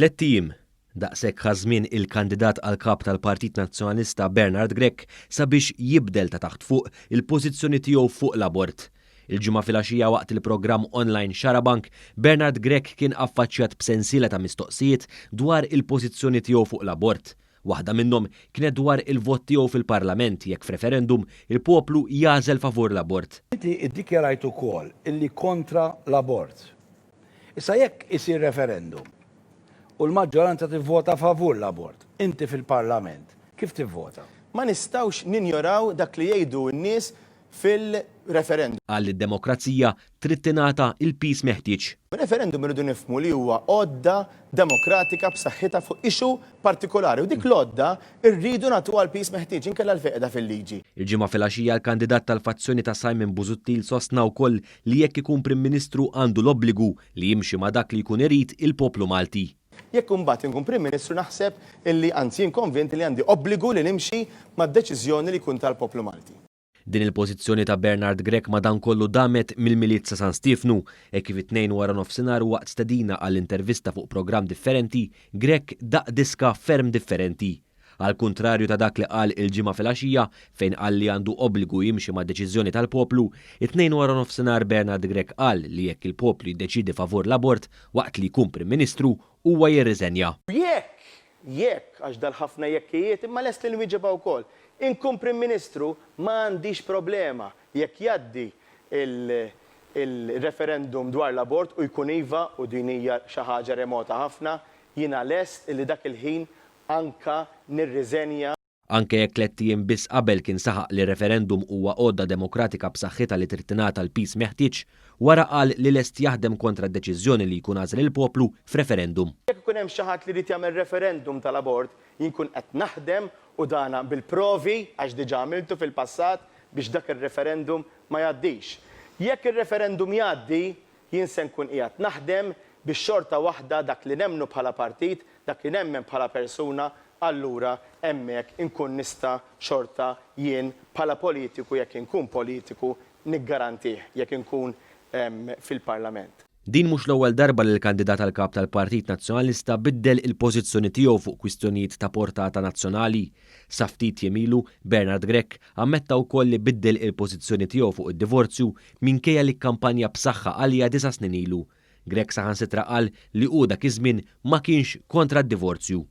Tlet tim daqshekk ħażmien il-kandidat għal kap tal-Partit Nazzjonalista Bernard Grech sabiex jibdel ta' taħt fuq il-pożizzjoni tiegħu fuq l-abort. Il-ġimgħa filgħaxija waqt il-programm online Xarabank, Bernard Grech kien affaċċjat b'sensiela ta' mistoqsijiet dwar il-pożizzjoni tiegħu fuq l-abort. Waħda minnhom kienet dwar il-vot tiegħu fil-Parlament jekk f'referendum il-poplu jażel favur l-abort. Inti iddikjarajt ukoll illi kontra l-abort. Issa jekk isir referendum u l-maġġoranza tivvota favur l-abort, inti fil-Parlament, kif tivvota? Ma nistawx ninjoraw dak li jgħidu n-nies fil-referendum. Għal id-demokrazija trid tingħata il-peace meħtieġ. Referendum irridu nifhmu li huwa għodda demokratika b'saħħitha fuq ixu partikolari u dik l-għodda rridu nagħtuha l-peace meħtieġ inkella l-feqda fil-liġi. Il-ġimgħa filgħaxija l-kandidat tal-fazzjoni ta' Simon Busuttil sostna wkoll li jekk ikun Prim Ministru għandu l-obbligu li jimxi ma' dak li jkun irid il-poplu Malti. Jekk imbagħad inkun Prim Ministru naħseb illi anzi konvinti li għandi obbligu li nimxi mad-deċiżjoni li jkun tal-poplu Malti. Din il-pożizzjoni ta' Bernard Grech madankollu damet mill-Milizza San Stefnu e kif it-tnejn wara nofsinhar waqt stedina għall-intervista fuq programm differenti, Grech daq diska ferm differenti. Għal kuntrarju ta' dak li qal il-ġimgħa filgħaxija fejn qal li għandu obbligu jimxi ma' deċiżjoni tal-poplu, it-tnejn wara nofsinhar Bernard Grech qal li jekk il-poplu jiddeċidi favur l-abort waqt li jkun Prim Ministru huwa jirriżenja. Jekk għax dal-ħafna jekkijiet imma lest li nwieġebha wkoll. Inkun Prim Ministru ma għandix problema jekk jgħaddi il-referendum dwar l-abort u jkun iva u din hija xi ħaġa remota ħafna, jiena lest li dak il-ħin anka nirriżenja. Anke jekk tliet ijiem biss qabel kien saħaq li referendum huwa għodda demokratika b'saħħitha li trid tingħata l-peace meħtieġ, wara qal li lest jaħdem kontra d-deċiżjoni li jkun għażel il-poplu f'referendum. Jekk ikun hemm xi ħadd li jrid jagħmel referendum tal-abort, jinkun qed naħdem u dana bil-provi għax diġà għamiltu fil-passat biex dak ir-referendum ma jgħaddix. Jekk ir-referendum jgħaddi, jien se nkun qiegħed naħdem biex xorta waħda dak li nemmnu bħala partit, dak li nemmen bħala persuna, allura hemmhekk inkun nista' xorta jien bħala politiku jekk inkun politiku niggarantih jekk inkun fil-Parlament. Din mhux l-ewwel darba li l-kandidat għal kap tal-Partit Nazzjonalista biddel il-pożizzjoni tiegħu fuq kwistjonijiet ta' portata nazzjonali. Sa ftit jemilu, Bernard Grech ammetta wkoll li biddel il-pożizzjoni tiegħu fuq id-divorzju minkejja li kkampanja b'saħħa għalija 9 snin ilu. Grech saħansitra qal li hu dak iż-żmien ma kienx kontra d-divorzju.